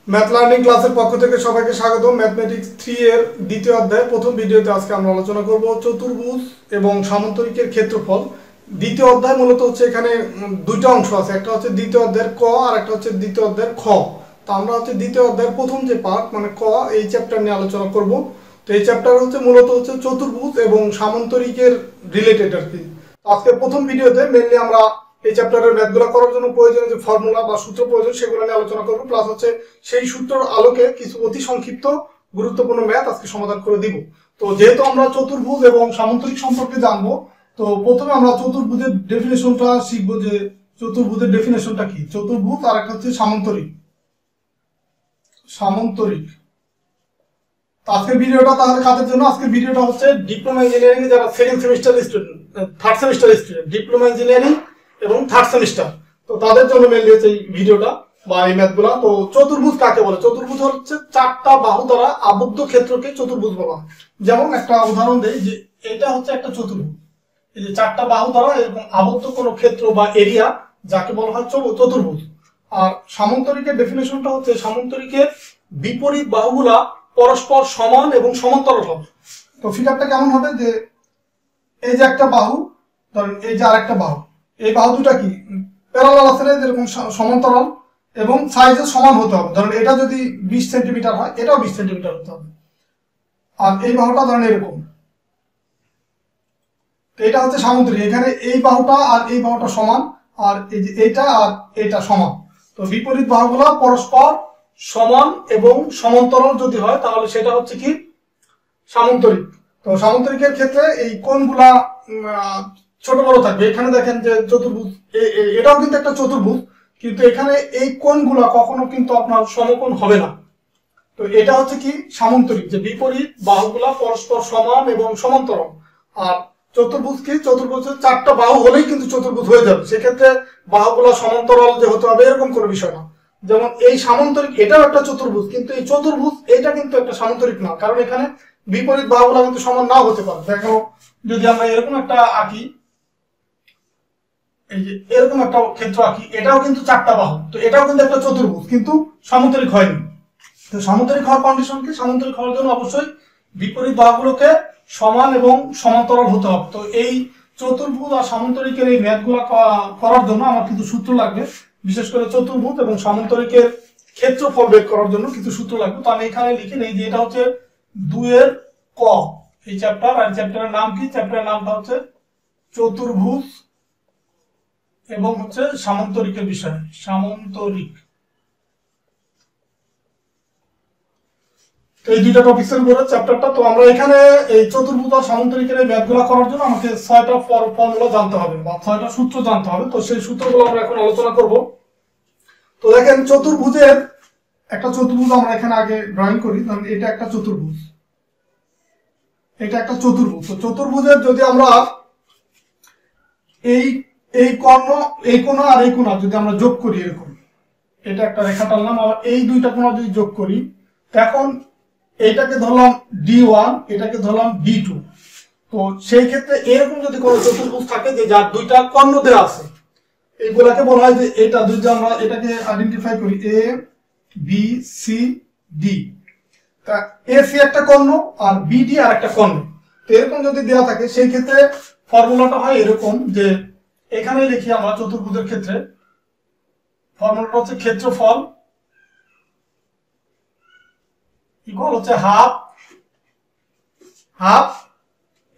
Math learning ক্লাসের পক্ষ থেকে সবাইকে স্বাগত। ম্যাথমেটিক্স 3 এর দ্বিতীয় অধ্যায় প্রথম ভিডিওতে আজকে আমরা আলোচনা করব চতুর্ভুজ এবং সামান্তরিকের ক্ষেত্রফল। দ্বিতীয় অধ্যায় মূলত হচ্ছে এখানে দুইটা অংশ আছে, একটা হচ্ছে দ্বিতীয় অধ্যায়ের ক আর একটা হচ্ছে দ্বিতীয় অধ্যায়ের খ। তো আমরা হচ্ছে দ্বিতীয় অধ্যায়ের প্রথম যে পার্ট মানে ক, এই চ্যাপ্টার নিয়ে আলোচনা করব। তো এই চ্যাপ্টার হচ্ছে মূলত হচ্ছে চতুর্ভুজ এবং সামান্তরিকের রিলেটেড আর কি। আজকে প্রথম ভিডিওতে মেইনলি আমরা এই চ্যাপ্টারের ম্যাথগুলো করার জন্য প্রয়োজনীয় যে ফর্মুলা বা সূত্র প্রয়োজন সেগুলো নিয়ে আলোচনা করব, প্লাস হচ্ছে সেই সূত্রের আলোকে কিছু অতি সংক্ষিপ্ত গুরুত্বপূর্ণ ম্যাথ আজকে সমাধান করে দিব। তো যেহেতু আমরা চতুর্ভুজ এবং সামান্তরিক সম্পর্কে জানবো, তো প্রথমে আমরা চতুর্ভুজের ডেফিনেশনটা শিখবো যে চতুর্ভুজের ডেফিনেশনটা কি। চতুর্ভুজ আর একটা হচ্ছে সামান্তরিক। আজকের ভিডিওটা তাহলে কাদের জন্য? আজকের ভিডিওটা হচ্ছে ডিপ্লোমা ইঞ্জিনিয়ারিং এ যারা second semester student, third semester student, diploma engineering এবং থার্ড সেমিস্টার, তো তাদের জন্য মেনলি হচ্ছে এই ভিডিওটা বা এই ম্যাথগুলা। তো চতুর্ভুজ কাকে বলে? চতুর্ভুজ হচ্ছে চারটা বাহু দ্বারা আবদ্ধ ক্ষেত্রকে চতুর্ভুজ বলা হয়। যেমন একটা উদাহরণ দেই, যে এটা হচ্ছে একটা চতুর্ভুজ, এই যে চারটা বাহু দ্বারা এরকম আবদ্ধ কোনো ক্ষেত্র বা এরিয়া যাকে বলা হয় চতুর্ভুজ। আর সামান্তরিকের ডেফিনেশনটা হচ্ছে সামান্তরিকের বিপরীত বাহুগুলা পরস্পর সমান এবং সমান্তরাল হবে। তো ফিগারটা কেমন হবে? যে এই যে একটা বাহু, ধরেন এই যে আরেকটা বাহু, এই বাহু দুটা কি প্যারালাল আছে না, যেরকম সমান্তরাল এবং সাইজে সমান হতে হবে। ধরেন এটা যদি 20 সেন্টিমিটার হয়, এটাও 20 সেন্টিমিটার হতে হবে। আর এই বাহুটা ধরেন এরকম, এটা হচ্ছে সামান্তরিক। এখানে এই বাহুটা আর এই বাহুটা সমান, আর এই যে এইটা আর এটা সমান। তো বিপরীত বাহুগুলা পরস্পর সমান এবং সমান্তরাল যদি হয় তাহলে সেটা হচ্ছে কি সামান্তরিক। তো সামান্তরিকের ক্ষেত্রে এই কোণগুলা ছোট বড় থাকবে। এখানে দেখেন যে চতুর্ভুজ, এটাও কিন্তু একটা চতুর্ভুজ, কিন্তু এখানে এই কোণগুলা কখনো কিন্তু আপনার সমকোণ হবে না। তো এটা হচ্ছে কি সামান্তরিক, যে বিপরীত বাহুগুলা পরস্পর সমান এবং সমান্তরাল। আর চতুর্ভুজ কি? চতুর্ভুজের চারটা বাহু হলেই কিন্তু চতুর্ভুজ হয়ে যাবে। সেক্ষেত্রে বাহুগুলা সমান্তরাল যে হতে হবে এরকম কোনো বিষয় না। যেমন এই সামান্তরিক, এটাও একটা চতুর্ভুজ, কিন্তু এই চতুর্ভুজ এটা কিন্তু একটা সামান্তরিক না, কারণ এখানে বিপরীত বাহুগুলা কিন্তু সমান নাও হতে পারে। দেখো যদি আমরা এরকম একটা আঁকি, এই যে এরকম একটা ক্ষেত্র আঁকি, এটাও কিন্তু চারটা বাহু, তো এটাও কিন্তু একটা চতুর্ভুজ, কিন্তু সামান্তরিক হয়নি। তো সামান্তরিক হওয়ার কন্ডিশন কি? সামান্তরিক হওয়ার জন্য অবশ্যই বিপরীত বাহুগুলোকে সমান এবং সমান্তরাল হতে হবে। তো এই চতুর্ভুজ আর সামান্তরিকের এই ম্যাথগুলো করার জন্য আমার কিছু সূত্র লাগবে, বিশেষ করে চতুর্ভুজ এবং সামান্তরিকের ক্ষেত্রফল বের করার জন্য কিছু সূত্র লাগবে। তো আমি এখানে লিখে নেই যে এটা হচ্ছে 2 এর ক এই চ্যাপ্টার। আর চ্যাপ্টারের নাম কি? চ্যাপ্টারের নামটা হচ্ছে চতুর্ভুজ এবং হচ্ছে সামান্তরিকের বিষয়, সামান্তরিক। এই দুইটা টপিক্সের উপরে চ্যাপ্টারটা। তো আমরা এখানে এই চতুর্ভুজ আর সামান্তরিকের এই ম্যাথগুলো করার জন্য আমাকে 6টা ফর্মুলা জানতে হবে বা 6টা সূত্র জানতে হবে। তো সেই সূত্রগুলো আমরা এখন আলোচনা করব। তো দেখেন চতুর্ভুজের একটা চতুর্ভুজ আমরা এখানে আগে ড্রয়িং করি। এটা একটা চতুর্ভুজ, এটা একটা চতুর্ভুজ। তো চতুর্ভুজের যদি আমরা এই কর্ণ, এই কোণ আর এই কোণ যদি আমরা যোগ করি, এরকম এটা একটা রেখা টানলাম, আবার এই দুইটা কোণ যদি যোগ করি, তখন এটাকে ধরলাম D1, এটাকে ধরলাম D2। তো সেই ক্ষেত্রে এরকম যদি কোনো চতুর্ভুজ থাকে যে যার দুইটা কর্ণ দেওয়া আছে, এইগুলাকে বলা হয় যে এটা যদি আমরা এটাকে আইডেন্টিফাই করি A B C D, তা AC একটা কর্ণ আর BD আর একটা কর্ণ। তো এরকম যদি দেওয়া থাকে সেই ক্ষেত্রে ফর্মুলাটা হয় এরকম, যে এখানে লিখি আমরা চতুর্ভুজের ক্ষেত্রে ফর্মুলাটা হচ্ছে ক্ষেত্রফল ইকুয়াল হচ্ছে হাফ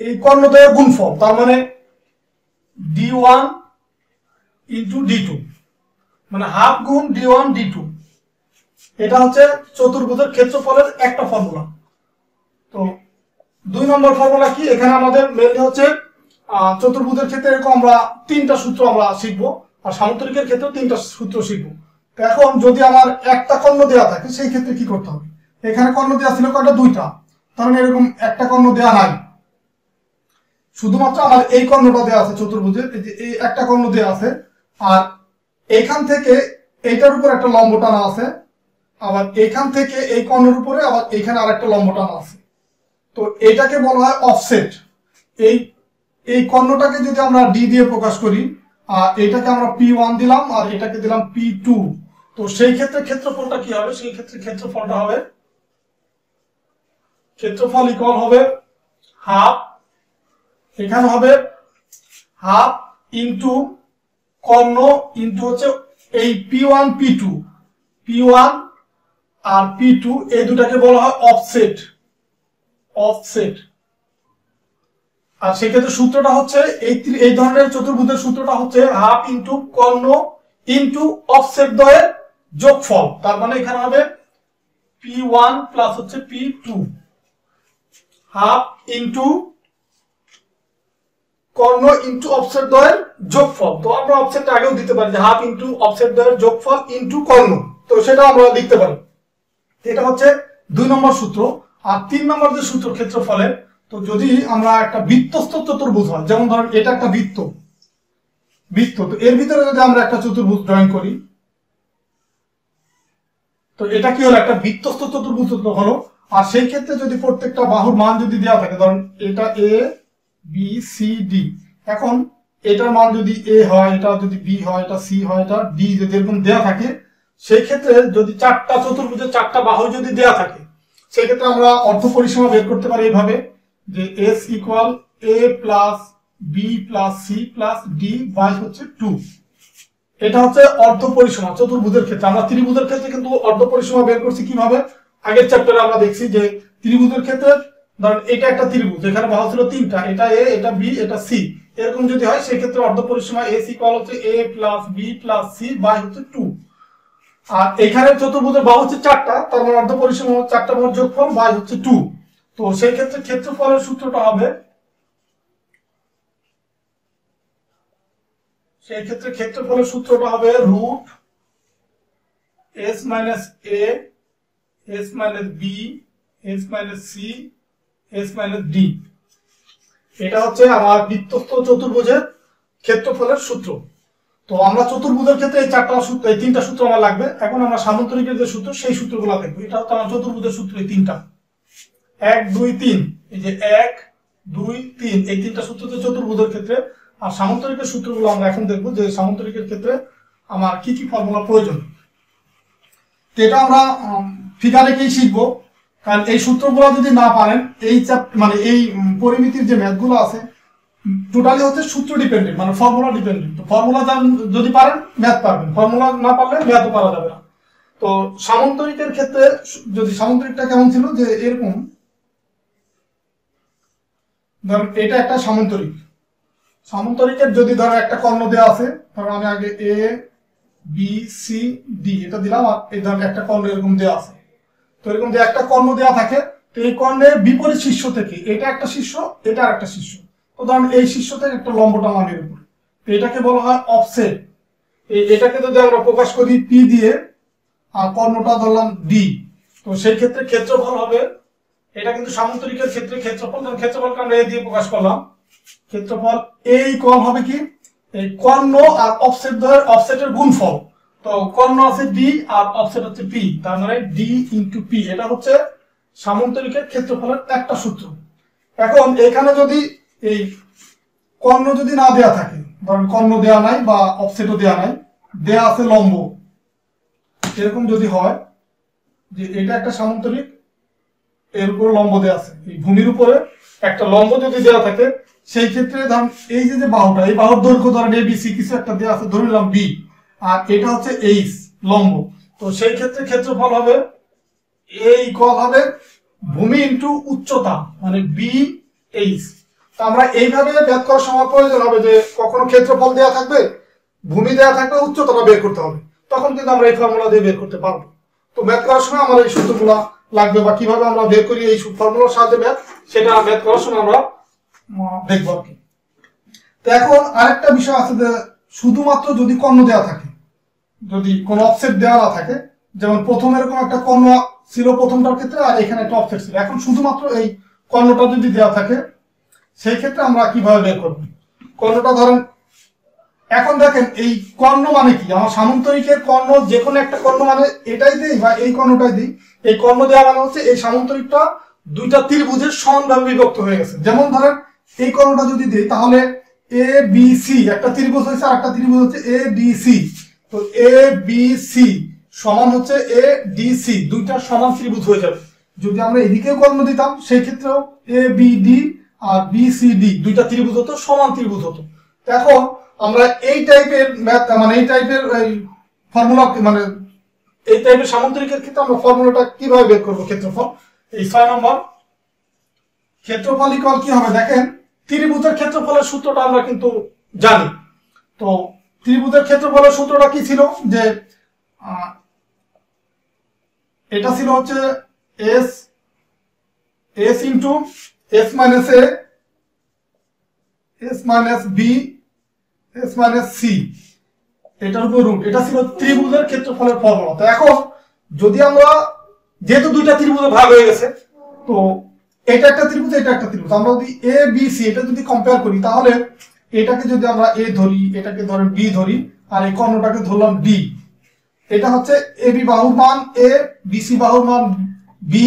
এই কর্ণদ্বয়ের গুণফল, তার মানে D1 ইন্টু D2, মানে হাফ গুণ D1 D2। এটা হচ্ছে চতুর্ভুজের ক্ষেত্রফলের একটা ফর্মুলা। তো 2 নম্বর ফর্মুলা কি? এখানে আমাদের মেনলি হচ্ছে চতুর্ভুজের ক্ষেত্রে এরকম আমরা 3টা সূত্র আমরা শিখবো, আর সামান্তরিকের ক্ষেত্রে 3টা সূত্র শিখবো। তো এখন যদি আমার একটা কর্ণ দেওয়া থাকে সেই ক্ষেত্রে কি করতে হবে? এখানে কর্ণ দেওয়া ছিল কয়টা? 2টা, কারণ এরকম একটা কর্ণ দেওয়া নাই, শুধুমাত্র আমার এই কর্ণটা দেওয়া আছে চতুর্ভুজের, এই একটা কর্ণ দেওয়া আছে। আর এইখান থেকে এইটার উপর একটা লম্ব টানা আছে, আবার এইখান থেকে এই কর্ণের উপরে আবার এইখানে আরেকটা লম্ব টানা আছে। তো এটাকে বলা হয় অফসেট। এই কর্ণটাকে যদি আমরা D দিয়ে প্রকাশ করি, আর এটাকে আমরা P1 দিলাম আর এটাকে দিলাম P2, তো তো সেই ক্ষেত্রে ক্ষেত্রফলটা কি হবে, সেই ক্ষেত্রে ক্ষেত্রফলটা হবে, ক্ষেত্রফল ইকুয়াল হবে হাফ, এখানে হবে হাফ ইন্টু কর্ণ ইন্টু হচ্ছে এই P1 P1 আর P2 এই দুটাকে বলা হয় অফসেট, অফসেট। আর সেক্ষেত্রে সূত্রটা হচ্ছে এই ধরনের চতুর্ভুজের সূত্রটা হচ্ছে হাফ ইন্টু কর্ণ ইন্টু অফসেট দ্বয়ের যোগফল। তার মানে এখানে হবে P1 প্লাস হচ্ছে P2, হাফ ইন্টু কর্ণ ইন্টু অফসেট দ্বয়ের যোগফল। তো আমরা অফসেটটা আগেও দিতে পারি যে হাফ ইন্টু অফসেট দ্বয়ের যোগফল ইন্টু কর্ণ, তো সেটা আমরা লিখতে পারি। এটা হচ্ছে 2 নম্বর সূত্র। আর 3 নম্বর যে সূত্র ক্ষেত্রফলের, তো যদি আমরা একটা বৃত্তস্থ চতুর্ভুজ হয়, যেমন ধরেন এটা একটা বৃত্ত, তো এর ভিতরে যদি আমরা একটা চতুর্ভুজ ড্রয়িং করি, তো এটা কি হলো, একটা বৃত্তস্থ চতুর্ভুজ হলো। আর সেই ক্ষেত্রে যদি প্রত্যেকটা বাহুর মান যদি দেওয়া থাকে, ধরেন এটা এ বি সি ডি, এখন এটার মান যদি এ হয়, এটা যদি বি হয়, এটা সি হয়, এটা ডি যদি এরকম দেওয়া থাকে, সেই ক্ষেত্রে যদি চারটা চতুর্ভুজের চারটা বাহু যদি দেওয়া থাকে, সেই ক্ষেত্রে আমরা অর্ধ পরিসীমা বের করতে পারি এইভাবে যে s equal a plus B plus c plus d by হচ্ছে 2। এটা হচ্ছে অর্ধ পরিসীমা চতুর্ভুজের ক্ষেত্রে। আমরা ত্রিভুজের ক্ষেত্রে কিন্তু অর্ধ পরিসীমা বের করছি কিভাবে, আগের চ্যাপ্টারে আমরা দেখছি যে ত্রিভুজের ক্ষেত্রে ধরেন এটা একটা ত্রিভুজ, এখানে বাহু ছিল 3টা, এটা এ, এটা বি, এটা সি, এরকম যদি হয় সেই ক্ষেত্রে অর্ধ পরিসীমা এস ইকুয়াল হচ্ছে A plus B plus C by হচ্ছে 2। আর এখানে চতুর্ভুজের বাহু হচ্ছে 4টা, তার মানে অর্ধ পরিসীমা 4টা মোট যোগফল বাই হচ্ছে 2। তো সেই ক্ষেত্রে ক্ষেত্রফলের সূত্রটা হবে, সেই ক্ষেত্রে ক্ষেত্রফলের সূত্রটা হবে রুট এস মাইনাস এ, S minus B, S minus C, S minus D. এটা হচ্ছে আমার বৃত্তস্থ চতুর্ভুজের ক্ষেত্রফলের সূত্র। তো আমরা চতুর্ভুজের ক্ষেত্রে এই 4টা সূত্র, এই 3টা সূত্র আমার লাগবে। এখন আমরা সামান্তরিকের যে সূত্র, সেই সূত্রগুলো দেখবো। এটা হচ্ছে আমার চতুর্ভুজের সূত্র, এই 3টা 1 2 3, এই যে 1 2 3, এই 3টা সূত্র হচ্ছে চতুর্ভুজের ক্ষেত্রে। আর সামান্তরিকের সূত্রগুলো আমরা এখন দেখবো যে সামান্তরিকের ক্ষেত্রে আমার কি কি ফর্মুলা প্রয়োজন। তো এটা আমরা ফিগারেকেই শিখবো, কারণ এই সূত্রগুলো যদি না পারেন, এই মানে এই পরিমিতির যে ম্যাথগুলো আছে টোটালি হচ্ছে সূত্র ডিপেন্ডেন্ট, মানে ফর্মুলা ডিপেন্ডেন্ট। তো ফর্মুলা যদি পারেন ম্যাথ পারবেন, ফর্মুলা না পারলে ম্যাথও পারা যাবে না। তো সামান্তরিকের ক্ষেত্রে যদি সামান্তরিকটা কেমন ছিল, যে এরকম ধর এটা একটা সামান্তরিক, সামান্তরিকের যদি ধরো একটা কর্ণ দেওয়া আছে, ধরো আমি আগে এ বি সি ডি এটা দিলাম, আর এই ধর একটা কর্ণ এরকম দেওয়া আছে। তো এরকম যে একটা কর্ণ দেওয়া থাকে, তো এই কর্ণের বিপরীত শীর্ষ থেকে এটা একটা শীর্ষ, এটা আর একটা শীর্ষ, তো ধরেন এই শীর্ষ থেকে একটা লম্ব টানলাম এর উপর, তো এটাকে বলা হয় অফসেট। এটাকে যদি আমরা প্রকাশ করি পি দিয়ে, আর কর্ণটা ধরলাম ডি, তো সেই ক্ষেত্রে ক্ষেত্রফল হবে, এটা কিন্তু সামান্তরিকের ক্ষেত্রে ক্ষেত্রফল, ক্ষেত্রফলকে আমরা এ দিয়ে প্রকাশ করলাম, ক্ষেত্রফল এ ইকুয়াল হবে কি, এই কর্ণ আর অফসেট দ্বয়ের অফসেটের গুণফল। তো কর্ণ আছে ডি আর অফসেট হচ্ছে পি, তার মানে ডি ইন্টু পি। এটা হচ্ছে সামান্তরিকের ক্ষেত্রফলের একটা সূত্র। এখন এখানে যদি এই কর্ণ যদি না দেয়া থাকে, ধরেন কর্ণ দেয়া নাই বা অফসেটও দেয়া নাই, দেয়া আছে লম্ব, এরকম যদি হয় যে এটা একটা সামান্তরিক, এর উপরে লম্ব দেয়া আছে, এই ভূমির উপরে একটা লম্ব যদি দেওয়া থাকে, সেই ক্ষেত্রে ধরেন এই যে বাহুটা, এই বাহুর দৈর্ঘ্য ধরেন এবিসি কিছু একটা দেওয়া আছে, ধরে নিলাম বি, আর এটা হচ্ছে এইচ লম্ব। তো সেই ক্ষেত্রে ক্ষেত্রফল হবে এ ইকুয়াল হবে ভূমি ইন্টু উচ্চতা, মানে বি এইচ। তো আমরা এইভাবে ম্যাথ করার সময় প্রয়োজন হবে যে কখনো ক্ষেত্রফল দেওয়া থাকবে, ভূমি দেওয়া থাকবে, উচ্চতাটা বের করতে হবে, তখন কিন্তু আমরা এই ফর্মুলা দিয়ে বের করতে পারবো। তো ম্যাথ করার সময় আমার এই সূত্রগুলো লাগবে, বা কিভাবে আমরা বের করি এই ফর্মুলার সাহায্যে ম্যাথ, সেটা ম্যাথ করার সময় আমরা দেখবো আর কি। তো এখন আরেকটা বিষয় আছে যে শুধুমাত্র যদি কর্ণ দেওয়া থাকে, যদি কোনো অফসেট দেওয়া না থাকে, যেমন প্রথম এরকম একটা কর্ণ ছিল প্রথমটার ক্ষেত্রে, আর এখানে একটা অফসেট ছিল, এখন শুধুমাত্র এই কর্ণটা যদি দেওয়া থাকে, সেই ক্ষেত্রে আমরা কিভাবে বের করব। কর্ণটা ধরেন, এখন দেখেন এই কর্ণ মানে কি, আমার সামান্তরিকের কর্ণ যে কোনো একটা কর্ণ মানে এটাই দিই বা এই কর্ণটাই দিই, এই কর্ণ দেওয়া মানে হচ্ছে এই সামান্তরিকটা দুইটা ত্রিভুজের সমানভাবে বিভক্ত হয়ে গেছে। যেমন ধরেন এই কর্ণটা যদি দিই, তাহলে এ বি সি একটা ত্রিভুজ হয়েছে, আর একটা ত্রিভুজ হচ্ছে এ বি সি। তো এ বি সি সমান হচ্ছে এ ডি সি, দুইটা সমান ত্রিভুজ হয়ে যাবে। যদি আমরা এদিকেও কর্ণ দিতাম সেই ক্ষেত্রেও A B D R B C D দুইটা ত্রিভুজ হতো, সমান ত্রিভুজ হতো। এখন আমরা এই টাইপের ম্যাথ মানে এই টাইপের এই ফর্মুলা মানে এই টাইপের সামান্তরিকের ক্ষেত্রে আমরা ফর্মুলাটা কিভাবে বের করবো? ক্ষেত্রফল, এই 6 নম্বর ক্ষেত্রফল ইকুয়াল কি হবে দেখেন, ত্রিভুজের ক্ষেত্রফলের সূত্রটা আমরা কিন্তু জানি। তো ত্রিভুজের ক্ষেত্রফলের সূত্রটা কি ছিল, যে এটা ছিল হচ্ছে s s into s minus A S minus B S minus c, এটার উপর রুট। এটা ছিল ত্রিভুজের ক্ষেত্রফলের ফর্মুলা। তো এখন যদি আমরা, যেহেতু দুইটা ত্রিভুজে ভাগ হয়ে গেছে, তো এটা একটা ত্রিভুজ এটা একটা ত্রিভুজ, আমরা যদি এ বি সি এটা যদি কম্পেয়ার করি, তাহলে এটাকে যদি আমরা এ ধরি, এটাকে ধরেন বি ধরি, আর এই কর্ণটাকে ধরলাম ডি, এটা হচ্ছে এ বি বাহুর মান এ, বি সি বাহুর মান বি,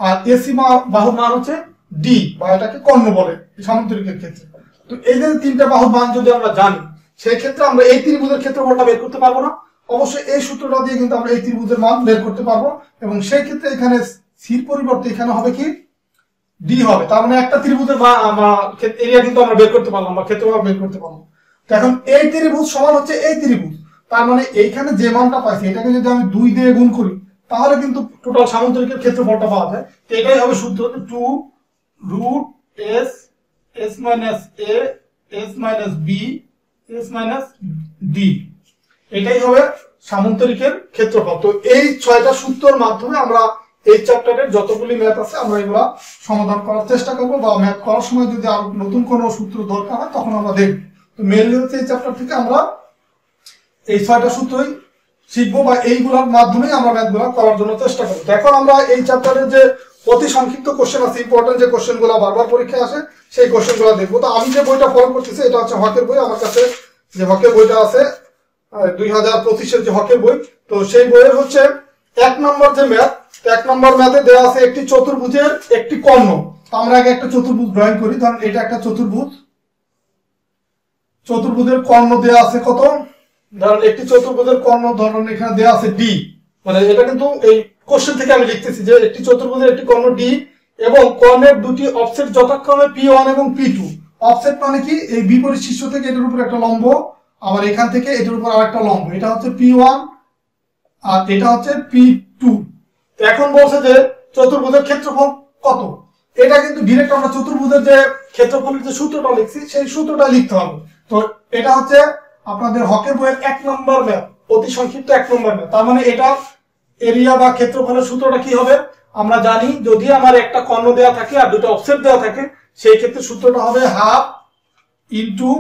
আর এ সি বাহুর মান হচ্ছে ডি, বা এটাকে কর্ণ বলে সামান্তরিকের ক্ষেত্রে। তো এই যে তিনটা বাহুর মান যদি আমরা জানি, সেই ক্ষেত্রে আমরা এই ত্রিভুজের ক্ষেত্রফলটা বের করতে পারবো না। অবশ্যই এই সূত্রটা দিয়ে কিন্তু আমরা এই ত্রিভুজের মান বের করতে পারবো, এবং সেই ক্ষেত্রে এখানে সির পরিবর্তে এখানে হবে কি ডি হবে। তার মানে একটা ত্রিভুজের এরিয়া কিন্তু আমরা বের করতে পারলাম, বা ক্ষেত্রফল বের করতে পারলাম। তো এখন এই ত্রিভুজ সমান হচ্ছে এই ত্রিভুজ, তার মানে এইখানে যে মানটা পাইছি এটাকে যদি আমি 2 দিয়ে গুণ করি, তাহলে কিন্তু টোটাল সামান্তরিকের ক্ষেত্রফলটা পাওয়া যায়। তো এটাই হবে সূত্র, 2 root s s minus A S minus B S minus d, এটাই হবে সামান্তরিকের ক্ষেত্রফল। তো এই 6টা সূত্রের মাধ্যমে আমরা এই চ্যাপ্টারের যতগুলি ম্যাথ আছে আমরা এগুলা সমাধান করার চেষ্টা করবো, বা ম্যাথ করার সময় যদি আরো নতুন কোনো সূত্র দরকার হয় তখন আমরা দেখব। তো মেনলি হচ্ছে এই চ্যাপ্টার থেকে আমরা এই 6টা সূত্রই শিখবো, বা এইগুলোর মাধ্যমে আমরা ম্যাথগুলো করার জন্য চেষ্টা করবো। তো এখন আমরা এই চ্যাপ্টারের যে অতি সংক্ষিপ্ত কোশ্চেন আছে, ইম্পর্টেন্ট যে কোশ্চেন গুলো বারবার পরীক্ষায় আসে, সেই কোশ্চেন গুলো দেখবো। তো আমি যে বইটা ফলো করতেছি এটা হচ্ছে হকের বই। আমার কাছে যে হকের বইটা আছে 2025-এর যে হকের বই, তো সেই বইয়ের হচ্ছে 1 নম্বর যে ম্যাথ, 1 নম্বর ম্যাথে দেওয়া আছে একটি চতুর্ভুজের একটি কর্ণ। আমরা আগে একটা চতুর্ভুজ ড্রয়িং করি। ধরেন এটা একটা চতুর্ভুজ, চতুর্ভুজের কর্ণ দেওয়া আছে কত, ধরেন একটি চতুর্ভুজের কর্ণ ধরুন এখানে দেওয়া আছে ডি, মানে এটা কিন্তু এই কোশ্চেন থেকে আমি লিখতেছি যে একটি চতুর্ভুজের একটি কর্ণ ডি, এবং কর্ণের দুটি অফসেট যথাক্রমে P1 এবং P2। অফসেট মানে কি, এই বিপরীত শীর্ষ থেকে এটার উপর একটা লম্ব, আবার এখান থেকে এটার উপর আরেকটা লম্ব, এটা হচ্ছে P1 আর এটা হচ্ছে P2। তো এখন বলছে যে চতুর্ভুজের ক্ষেত্রফল কত, এটা কিন্তু ডিরেক্ট আমরা চতুর্ভুজের যে ক্ষেত্রফলের যে সূত্রটা লিখছি সেই সূত্রটা লিখতে হবে। তো এটা হচ্ছে আপনাদের হকের বইয়ের 1 নম্বর ম্যাথ, অতি সংক্ষিপ্ত 1 নম্বর ম্যাথ। তার মানে এটা এরিয়া বা ক্ষেত্রফলের সূত্রটা কি হবে, আমরা জানি যদি আমার একটা কর্ণ দেওয়া থাকে আর দুটো অফসেট দেওয়া থাকে, সেই ক্ষেত্রে সূত্রটা হবে হাফ ইন্টু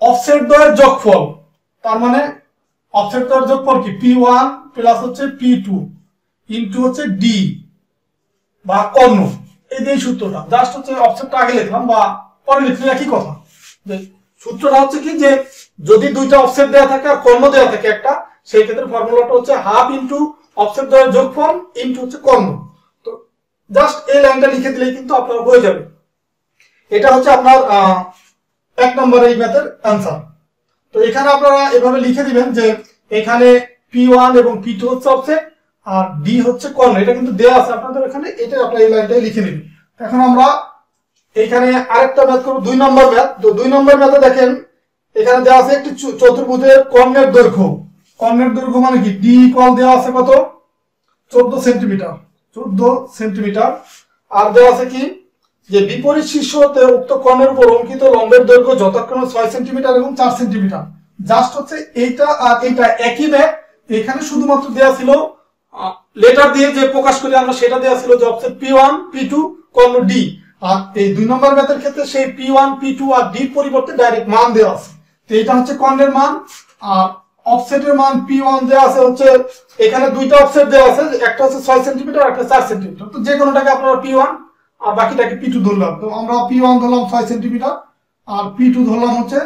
অফসেট দ্বয়ের যোগফল। তার মানে অফসেট দ্বয়ের যোগফল কি, P1 প্লাস হচ্ছে P2 ইন্টু হচ্ছে ডি বা কর্ণ। এই যে সূত্রটা জাস্ট হচ্ছে অফসেটটা আগে লিখলাম বা পরে লিখলে একই কথা। সূত্রটা হচ্ছে কি, যে যদি দুইটা অফসেট দেওয়া থাকে আর কর্ণ দেওয়া থাকে একটা, সেই ক্ষেত্রে ফর্মুলাটা হচ্ছে হাফ ইন্টু অফসেট দ্বয়ের যোগফল ইন্টু হচ্ছে কর্ণ। তো জাস্ট এই লাইনটা লিখে দিলেই কিন্তু আপনার হয়ে যাবে। এটা হচ্ছে আপনার 1 নম্বর এই ম্যাথের অ্যান্সার। তো এখানে আপনারা এভাবে লিখে দিবেন যে এখানে P1 এবং P2 হচ্ছে অফসেট আর ডি হচ্ছে কর্ণ, এটা কিন্তু দেওয়া আছে আপনাদের এখানে, এটা আপনারা এই লাইনটাই লিখে নেবেন। এখন আমরা এখানে আরেকটা ম্যাথ করব, 2 নম্বর ম্যাথ। তো 2 নম্বর ম্যাথে দেখেন এখানে দেওয়া আছে একটি চতুর্ভুজের কর্ণের দৈর্ঘ্য। কর্ণের দৈর্ঘ্য মানে কি, ডি ইকুয়াল দেওয়া আছে কত, 14 সেন্টিমিটার, 14 সেন্টিমিটার। আর দেওয়া আছে কি, যে বিপরীত শীর্ষ হতে উক্ত কর্ণের উপর অঙ্কিত লম্বের দৈর্ঘ্য যথাক্রমে 6 সেন্টিমিটার এবং 4 সেন্টিমিটার। জাস্ট হচ্ছে এইটা আর এইটা একই ম্যাথ, এখানে শুধুমাত্র দেওয়া ছিল লেটার দিয়ে যে প্রকাশ করি আমরা, সেটা দেওয়া ছিল যে অফসেট P1 P2 কর্ণ ডি। আর এই 2 নম্বর ম্যাথের ক্ষেত্রে সেই P1 P2 আর ডি পরিবর্তে ডাইরেক্ট মান দেওয়া আছে। তো এটা হচ্ছে কর্ণের মান, আর অফসেটের মান P1 দেওয়া আছে হচ্ছে, এখানে দুইটা অফসেট দেওয়া আছে, একটা হচ্ছে 6 সেন্টিমিটার একটা 4 সেন্টিমিটার। তো যে কোনোটাকে আপনারা P1 আর বাকিটাকে P2 ধরলাম। তো আমরা P1 ধরলাম 6 সেন্টিমিটার আর P2 ধরলাম হচ্ছে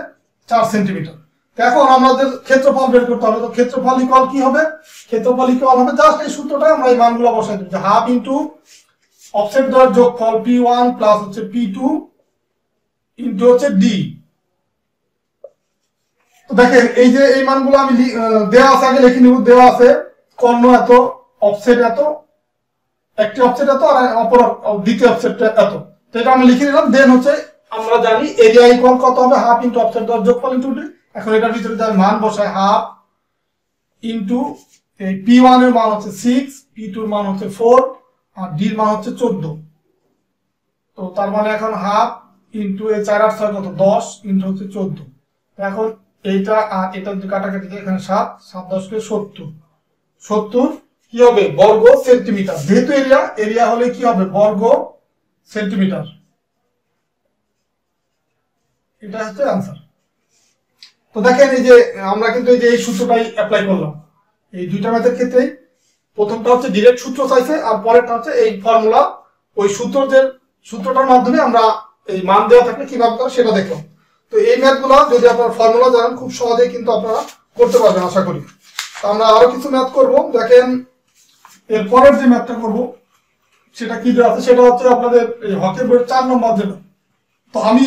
4 সেন্টিমিটার। এখন আমাদের ক্ষেত্রফল বের করতে হবে। তো ক্ষেত্রফল ইকুয়াল কি হবে, ক্ষেত্রফল ইকুয়াল হবে জাস্ট এই সূত্রটা আমরা এই মানগুলো বসাই দিই, যে হাফ ইন্টু অফসেট দ্বয়ের যোগফল P1 প্লাস হচ্ছে P2 ইন্টু হচ্ছে ডি। তো দেখেন এই যে এই মানগুলো আমি দেওয়া আছে, আগে লিখে নিব, দেওয়া আছে কর্ণ এত, অফসেট এত, একটি অফসেট এত আর অপর দ্বিতীয় অফসেটটা এত। তো এটা আমরা লিখে নিলাম। দেন হচ্ছে আমরা জানি এরিয়া ইকুয়াল কত হবে, হাফ ইন্টু অফসেট দেওয়ার যোগফল ইন্টু ডি। এখন এটার ভিতরে যদি মান বসায় হাফ ইন্টু এই P1 এর মান হচ্ছে 6, P2 এর মান হচ্ছে 4 আর D এর মান হচ্ছে 14। তো তার মানে এখন হাফ ইন্টু এই 4 আর 6 কত 10 ইন্টু হচ্ছে 14। এখন এইটা আর এটা যদি কাটাকাটি এখানে 7 7 10 কে 70 70 কি হবে বর্গ সেন্টিমিটার। যেহেতু এরিয়া হলে কি হবে বর্গ সেন্টিমিটার। এটা হচ্ছে आंसर। তো দেখেন এই যে আমরা কিন্তু এই যে এই সূত্রটাই অ্যাপ্লাই করলাম এই দুইটা ম্যাথের ক্ষেত্রে। প্রথমটা হচ্ছে ডাইরেক্ট সূত্র চাইছে আর পরেরটা হচ্ছে এই ফর্মুলা, ওই সূত্রটার মাধ্যমে আমরা এই মান দেওয়া থাকলে কিভাবে করে সেটা দেখলাম। তো এই ম্যাথগুলো যদি আপনারা ফর্মুলা জানেন খুব সহজেই কিন্তু আপনারা করতে পারবেন আশা করি। তো আমরা আরো কিছু ম্যাথ করব। দেখেন এর পরের যে ম্যাথটা করব সেটা কি দেওয়া আছে, সেটা হচ্ছে আপনাদের এই হকের বইয়ের 4 নম্বর যেটা। তো আমি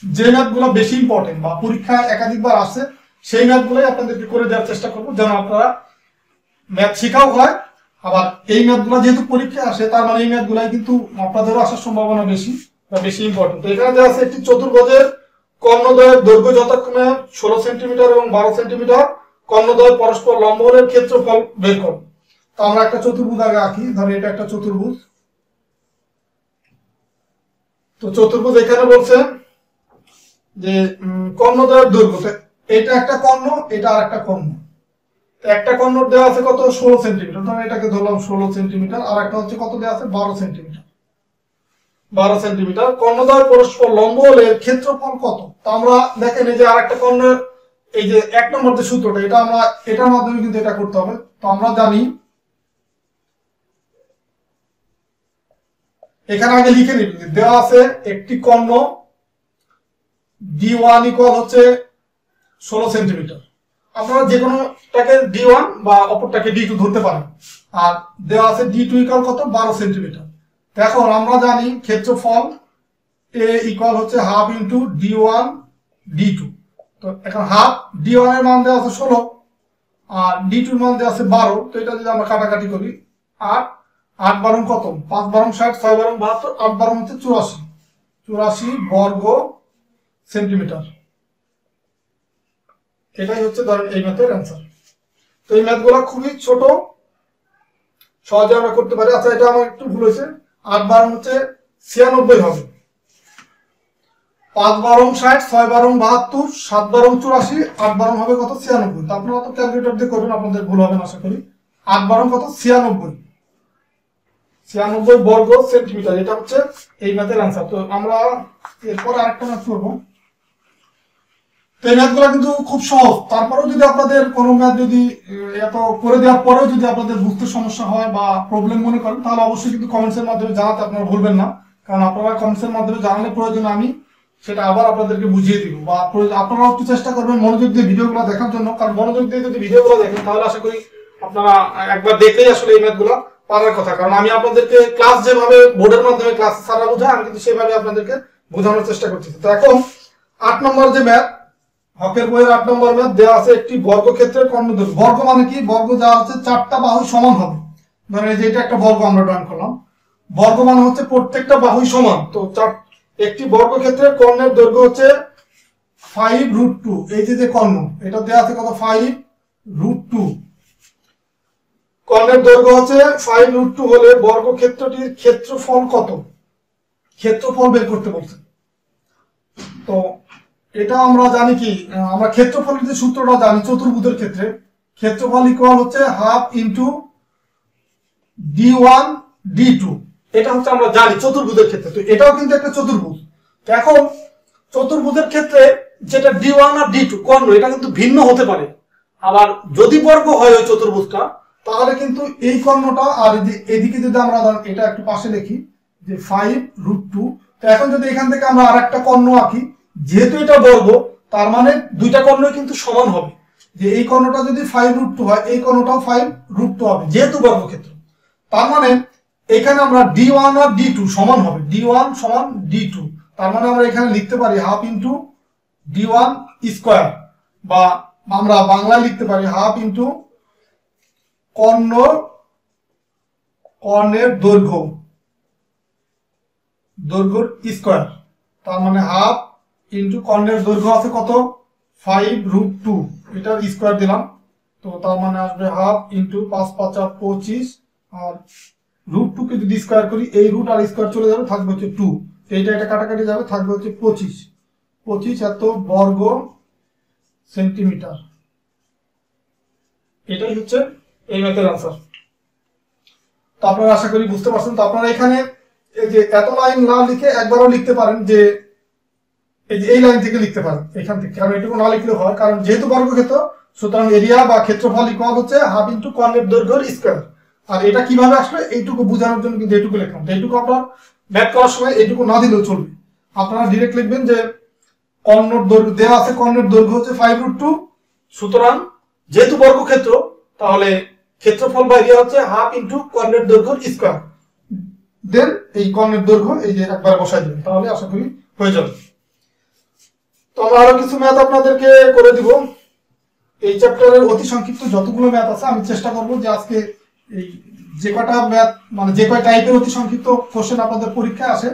যে ম্যাথগুলো বেশি ইম্পর্টেন্ট বা পরীক্ষায় একাধিকবার আসে সেই ম্যাথগুলোই আপনাদেরকে করে দেওয়ার চেষ্টা করব, যেন আপনারা ম্যাথ শেখাও হয়। আবার এই ম্যাথগুলো যেহেতু পরীক্ষায় আসে তার মানে এই ম্যাথগুলাই কিন্তু আপনাদেরও আসার সম্ভাবনা বেশি বা বেশি ইম্পর্টেন্ট। তো এখানে দেওয়া আছে একটি চতুর্ভুজের কর্ণদ্বয়ের দৈর্ঘ্য যথাক্রমে 16 সেন্টিমিটার এবং 12 সেন্টিমিটার, কর্ণদ্বয় পরস্পর লম্ব হলে ক্ষেত্রফল বের করুন। তো আমরা একটা চতুর্ভুজ আগে আঁকি। ধরেন এটা একটা চতুর্ভুজ। তো চতুর্ভুজ এখানে বলছে যে কর্ণদ্বয়ের দৈর্ঘ্য, এটা একটা কর্ণ, এটা আর একটা কর্ণ। একটা কর্ণ দেওয়া আছে কত 16 সেন্টিমিটার, ধরেন এটাকে ধরলাম 16 সেন্টিমিটার, আর একটা হচ্ছে কত দেওয়া আছে 12 সেন্টিমিটার। 12 সেন্টিমিটার কর্ণদ্বয় পরস্পর লম্ব হলে ক্ষেত্রফল কত। তো আমরা দেখেন এই যে আরেকটা কর্ণের এই যে 1 নম্বর যে সূত্রটা, এটা আমরা এটার মাধ্যমে কিন্তু এটা করতে হবে। তো আমরা জানি এখানে আগে লিখে নিব দেওয়া আছে একটি কর্ণ D1 ইকুয়াল হচ্ছে 16 সেন্টিমিটার। আপনারা যে কোনোটাকে D1 বা অপরটাকে D2 ধরতে পারেন। আর দেওয়া আছে D2 ইকুয়াল কত 12 সেন্টিমিটার। এখন আমরা জানি ক্ষেত্রফল A ইকুয়াল হচ্ছে হাফ ইন্টু D1 D2। তো এখন হাফ D1 এর মান দেওয়া আছে 16 আর D2 এর মান দেওয়া আছে 12। তো এটা যদি আমরা কাটাকাটি করি 8 8 12 কত 5 12 60 6 12 72 8 12 হচ্ছে 84 84 বর্গ সেন্টিমিটার। এটাই হচ্ছে ধরেন এই ম্যাথের आंसर। তো এই ম্যাথগুলো খুবই ছোট, সহজে আমরা করতে পারি। আচ্ছা এটা আমার একটু ভুল হয়েছে, 8 12 হচ্ছে 96 হবে, 5 12 60 6 12 72 7 12 84 8 12 হবে কত 96। তো আপনারা তো ক্যালকুলেটর দিয়ে করবেন, আপনাদের ভুল হবে না আশা করি। 8 12 কত 96 96 বর্গ সেন্টিমিটার। এটা হচ্ছে এই ম্যাথের आंसर। তো আমরা এরপর আরেকটা ম্যাথ করব। তো এই ম্যাথগুলো কিন্তু খুব সহজ। তারপরেও যদি আপনাদের কোনো ম্যাথ যদি এত করে দেওয়ার পরেও যদি আপনাদের বুঝতে সমস্যা হয় বা প্রবলেম মনে করেন তাহলে অবশ্যই কিন্তু কমেন্টসের মাধ্যমে জানাতে আপনারা ভুলবেন না। কারণ আপনারা কমেন্টসের মাধ্যমে জানালে প্রয়োজন আমি সেটা আবার আপনাদেরকে বুঝিয়ে দিব। বা আপনারাও একটু চেষ্টা করবেন মনোযোগ দিয়ে ভিডিওগুলো দেখার জন্য, কারণ মনোযোগ দিয়ে যদি ভিডিওগুলো দেখেন তাহলে আশা করি আপনারা একবার দেখলেই আসলে এই ম্যাথগুলো পারার কথা। কারণ আমি আপনাদেরকে ক্লাস যেভাবে বোর্ডের মাধ্যমে ক্লাস সারা বোঝাই আমি কিন্তু সেভাবে আপনাদেরকে বোঝানোর চেষ্টা করতেছি। তো এখন 8 নম্বর যে ম্যাথ, হকের বইয়ের 8 নম্বর ম্যাথ দেওয়া আছে একটি বর্গক্ষেত্রের কর্ণদৈর্ঘ্য। বর্গ মানে কি, বর্গ যা হচ্ছে 4টা বাহু সমান হবে। ধরেন এই যে এটা একটা বর্গ আমরা ড্রয়িং করলাম, বর্গ মানে হচ্ছে প্রত্যেকটা বাহুই সমান। তো একটি বর্গক্ষেত্রের কর্ণের দৈর্ঘ্য হচ্ছে 5√2। এই যে কর্ণ এটা দেওয়া আছে কত 5√2। কর্ণের দৈর্ঘ্য হচ্ছে 5√2 হলে বর্গক্ষেত্রটির ক্ষেত্রফল কত, ক্ষেত্রফল বের করতে বলছে। তো এটা আমরা জানি কি, আমরা ক্ষেত্রফলের যে সূত্রটা জানি চতুর্ভুজের ক্ষেত্রে, ক্ষেত্রফল ইকুয়াল হচ্ছে হাফ ইন্টু D1 D2। এটা হচ্ছে আমরা জানি চতুর্ভুজের ক্ষেত্রে। তো এটাও কিন্তু একটা চতুর্ভুজ। তো এখন চতুর্ভুজের ক্ষেত্রে যেটা D1 আর D2 কর্ণ এটা কিন্তু ভিন্ন হতে পারে। আবার যদি বর্গ হয় ওই চতুর্ভুজটা তাহলে কিন্তু এই কর্ণটা আর এদিকে যদি আমরা এটা একটু পাশে লিখি যে 5√2। তো এখন যদি এখান থেকে আমরা আরেকটা কর্ণ আঁকি, যেহেতু এটা বর্গ তার মানে দুইটা কর্ণই কিন্তু সমান হবে। যে এই কর্ণটা যদি 5√2 হয় এই কর্ণটাও 5√2 হবে যেহেতু বর্গক্ষেত্র। তার মানে এখানে আমরা D1 আর D2 সমান হবে, D1 সমান D2। তার মানে আমরা এখানে লিখতে পারি হাফ ইন্টু D1 স্কয়ার, বা আমরা বাংলায় লিখতে পারি হাফ ইন্টু কর্ণের দৈর্ঘ্য স্কয়ার, তার মানে হাফ ইন্টু কর্ণের দৈর্ঘ্য আছে কত 5√2, এটার স্কয়ার দিলাম, তো তার মানে আসবে হাফ ইন্টু 5 5 25, আর √2 কে যদি স্কয়ার করি এই রুট আর স্কয়ার চলে যাবে, থাকবে হচ্ছে 2, এটা কাটাকাটি যাবে, থাকবে হচ্ছে 25 এত বর্গ সেন্টিমিটার। এটাই হচ্ছে এই ম্যাথের আনসার। তো আপনারা আশা করি বুঝতে পারছেন। তো আপনারা এখানে এই যে এত লাইন না লিখে একবারও লিখতে পারেন, যে এই যে এই লাইন থেকে লিখতে পারেন এখান থেকে, কারণ এটুকু না লিখলে হয়, কারণ যেহেতু বর্গক্ষেত্র সুতরাং এরিয়া বা ক্ষেত্রফল ইকুয়াল হচ্ছে হাফ ইন্টু কর্ণের দৈর্ঘ্যের স্কয়ার। আর এটা কিভাবে আসলে এইটুকু বোঝানোর জন্য কিন্তু এইটুকু লিখলাম। তো এইটুকু আপনার ম্যাথ করার সময় এইটুকু না দিলেও চলবে, আপনারা ডিরেক্ট লিখবেন যে কর্ণের দৈর্ঘ্য দেওয়া আছে, কর্ণের দৈর্ঘ্য হচ্ছে 5√2, সুতরাং যেহেতু বর্গক্ষেত্র তাহলে ক্ষেত্রফল বা এরিয়া হচ্ছে হাফ ইন্টু কর্ণের দৈর্ঘ্যের স্কয়ার, দেন এই কর্ণের দৈর্ঘ্য এই যে একবার বসাই দেবেন, তাহলে আশা করি হয়ে যাবে। তো আমরা আরো কিছু ম্যাথ আপনাদেরকে করে দিব। এই চ্যাপ্টারের অতি সংক্ষিপ্ত যতগুলো ম্যাথ আছে আমি চেষ্টা করব যে আজকে এই যে কয়টা ম্যাথ মানে যে কয় টাইপের অতি সংক্ষিপ্ত কোশ্চেন আপনাদের পরীক্ষায় আসে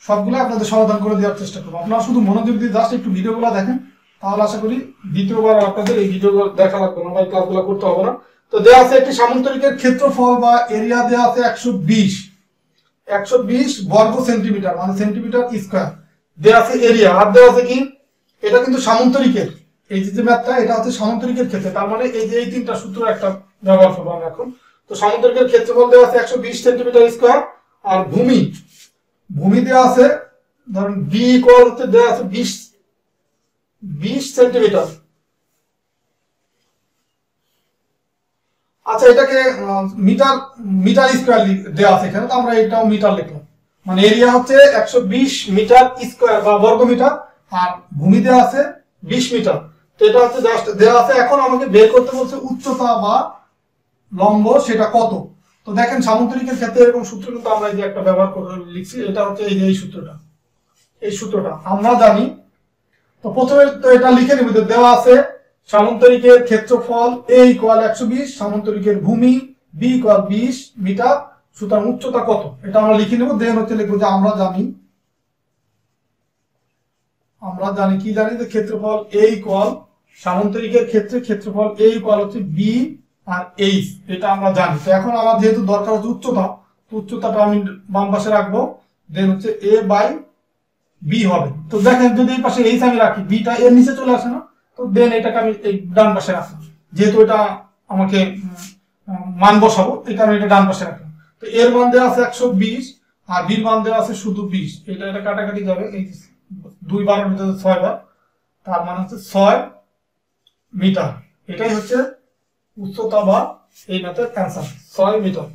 সবগুলো আপনাদের সমাধান করে দেওয়ার চেষ্টা করবো। আপনারা শুধু মনোযোগ দিয়ে জাস্ট একটু ভিডিওগুলো দেখেন, তাহলে আশা করি দ্বিতীয়বার আপনাদের এই ভিডিওগুলো দেখা লাগবে না বা এই ক্লাসগুলো করতে হবে না। তো দেওয়া আছে একটি সামান্তরিকের ক্ষেত্রফল বা এরিয়া দেওয়া আছে 120 বর্গ সেন্টিমিটার, মানে সেন্টিমিটার স্কয়ার। দেওয়া আছে এরিয়া, আর দেওয়া আছে কি, এটা কিন্তু সামান্তরিকের, এই যে ম্যাথটা এটা হচ্ছে সামান্তরিকের ক্ষেত্রে, তার মানে এই যে এই তিনটা সূত্র একটা ব্যবহার করবো আমরা এখন। তো সামান্তরিকের ক্ষেত্রফল দেওয়া আছে 120 সেন্টিমিটার স্কয়ার, আর ভূমি দেওয়া আছে, ধরেন বি ইকুয়াল হচ্ছে দেওয়া আছে 20 সেন্টিমিটার। আচ্ছা, এটাকে মিটার স্কয়ার দেওয়া আছে এখানে, তো আমরা এটাও মিটার লিখলাম, মানে এরিয়া হচ্ছে 120 মিটার স্কয়ার বা বর্গ মিটার, আর ভূমি দেওয়া আছে 20 মিটার। তো এটা হচ্ছে জাস্ট দেওয়া আছে, এখন আমাকে বের করতে বলছে উচ্চতা বা লম্ব সেটা কত। তো দেখেন সামান্তরিকের ক্ষেত্রে এরকম সূত্র কিন্তু আমরা এই যে একটা ব্যবহার করে লিখছি, এটা হচ্ছে এই যে এই সূত্রটা আমরা জানি। তো প্রথমে তো এটা লিখে নিব, দেওয়া আছে সামান্তরিকের ক্ষেত্রফল a ইকুয়াল 120, সামান্তরিকের ভূমি b ইকুয়াল 20 মিটার, সুতরাং উচ্চতা কত, এটা আমরা লিখে নেব। দেন হচ্ছে লিখবো যে আমরা জানি কি জানি যে ক্ষেত্রফল a ইকুয়াল সামান্তরিকের ক্ষেত্রে ক্ষেত্রফল a ইকুয়াল হচ্ছে b আর h, এটা আমরা জানি। তো এখন আমার যেহেতু দরকার হচ্ছে উচ্চতা, তো উচ্চতাটা আমি বাম পাশে রাখবো, দেন হচ্ছে a বাই b হবে। তো দেখেন যদি এই পাশে h আমি রাখি, b টা এর নিচে চলে আসে না, তো দেন এটাকে আমি এই ডান পাশে রাখি, যেহেতু এটা আমাকে মান বসাবো এই কারণে এটা ডান পাশে রাখলাম। তো এর মান দেওয়া আছে 120 আর b এর মান দেওয়া আছে শুধু 20, এটা কাটাকাটি যাবে, এই 2 12 ভিতরে 6 বার, তার মানে হচ্ছে 6 মিটার। এটাই হচ্ছে উচ্চতা বা এই ম্যাথের অ্যান্সার 6 মিটার।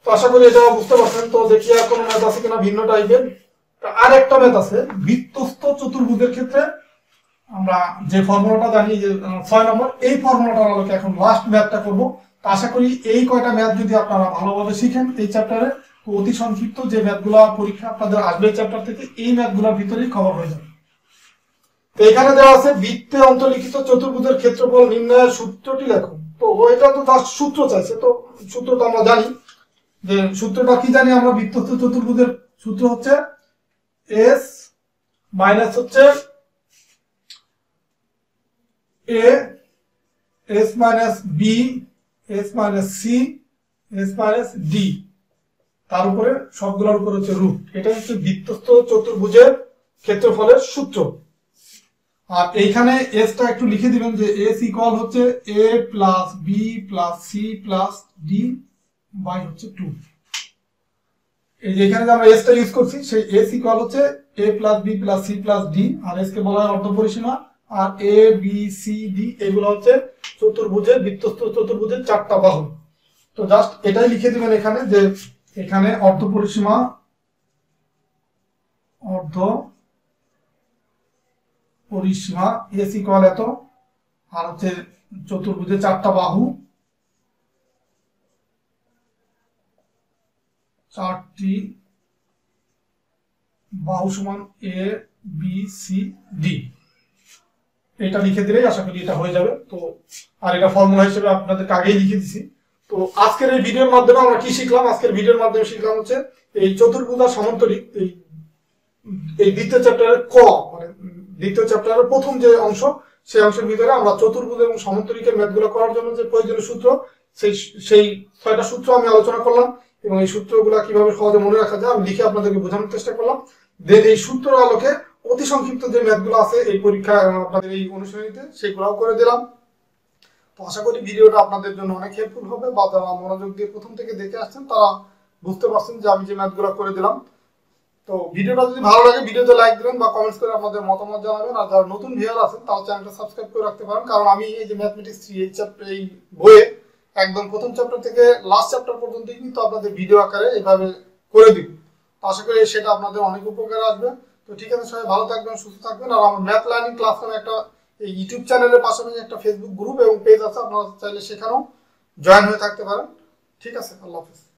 তো আশা করি এটা বুঝতে পারছেন। তো দেখি আর কোনো ম্যাথ আছে কিনা ভিন্ন টাইপের। আর একটা ম্যাথ আছে বৃত্তস্থ চতুর্ভুজের ক্ষেত্রে, আমরা যে ফর্মুলাটা জানি যে 6 নম্বর, এই ফর্মুলাটার আলোকে এখন লাস্ট ম্যাথটা করব। তো আশা করি এই কয়টা ম্যাথ যদি আপনারা ভালোভাবে শিখেন এই চ্যাপ্টারে, তো অতি সংক্ষিপ্ত যে ম্যাথগুলো পরীক্ষা আপনাদের আসবে চ্যাপ্টার থেকে, এই ম্যাথগুলোর ভিতরেই কভার হয়ে যাবে। তো এখানে দেওয়া আছে বৃত্তে অন্তর্লিখিত চতুর্ভুজের ক্ষেত্রফল নির্ণয়ের সূত্রটি লেখো। তো ওইটা তো জাস্ট সূত্র চাইছে, তো সূত্রটা আমরা জানি, যে সূত্রটা কি জানি আমরা, বৃত্তস্থ চতুর্ভুজের সূত্র হচ্ছে s মাইনাস হচ্ছে a, s minus b, s minus c, s minus d, তার উপরে সবগুলোর উপর হচ্ছে রুট। এটা হচ্ছে বৃত্তস্থ চতুর্ভুজের ক্ষেত্রফলের সূত্র। আর এইখানে s টা একটু লিখে দিবেন যে s ইকুয়াল হচ্ছে a plus b plus c plus d by হচ্ছে 2। এই যে এখানে যে আমরা s টা ইউজ করছি, সেই s ইকুয়াল হচ্ছে a plus b plus c plus d, আর s কে বলা হয় অর্ধপরিসীমা, আর a b c d এগুলো হচ্ছে চতুর্ভুজের বৃত্তস্থ চতুর্ভুজের 4টা বাহু। তো জাস্ট এটাই লিখে দিবেন এখানে, যে এখানে অর্ধপরিসীমা s ইকুয়াল এত, আর হচ্ছে চতুর্ভুজের 4টা বাহু, 4টি বাহু সমান a b c d, এটা লিখে দিলেই আশা করি এটা হয়ে যাবে। তো আর এটা ফর্মুলা হিসেবে আপনাদেরকে আগেই লিখে দিছি। তো আজকের এই ভিডিওর মাধ্যমে আমরা কি শিখলাম? আজকের ভিডিওর মাধ্যমে শিখলাম হচ্ছে এই চতুর্ভুজ সমান্তরিক এই দ্বিতীয় চ্যাপ্টারের মানে দ্বিতীয় চ্যাপ্টারের প্রথম যে অংশ, সেই অংশের ভিতরে আমরা চতুর্ভুজ এবং সমান্তরিকের ম্যাথগুলো করার জন্য যে প্রয়োজনীয় সূত্র, সেই 6টা সূত্র আমি আলোচনা করলাম এবং এই সূত্রগুলো কিভাবে সহজে মনে রাখা যায় আমি লিখে আপনাদেরকে বোঝানোর চেষ্টা করলাম। দেন এই সূত্রের আলোকে অতি সংক্ষিপ্ত যে ম্যাথগুলো আছে এই পরীক্ষা আপনাদের এই অনুশীলনীতে সেগুলোও করে দিলাম। তো আশা করি ভিডিওটা আপনাদের জন্য অনেক হেল্পফুল হবে, বা যারা মনোযোগ দিয়ে প্রথম থেকে দেখে আসছেন তারা বুঝতে পারছেন যে আমি যে ম্যাথগুলো করে দিলাম। তো ভিডিওটা যদি ভালো লাগে ভিডিওতে লাইক দিবেন বা কমেন্টস করে আপনাদের মতামত জানাবেন। আর যারা নতুন ভিউয়ার আছেন তারা চ্যানেলটা সাবস্ক্রাইব করে রাখতে পারেন, কারণ আমি এই যে ম্যাথমেটিক্স 3 এই চ্যাপ্টার এই বইয়ে একদম প্রথম চ্যাপ্টার থেকে লাস্ট চ্যাপ্টার পর্যন্ত কিন্তু আপনাদের ভিডিও আকারে এভাবে করে দিব। তো আশা করি সেটা আপনাদের অনেক উপকারে আসবে। তো ঠিক আছে, সবাই ভালো থাকবেন, সুস্থ থাকবেন। আর আমার ম্যাথ লার্নিং ক্লাস নামে একটা এই ইউটিউব চ্যানেলের পাশাপাশি একটা ফেসবুক গ্রুপ এবং পেজ আছে, আপনারা চাইলে সেখানেও জয়েন হয়ে থাকতে পারেন। ঠিক আছে, আল্লাহ হাফেজ।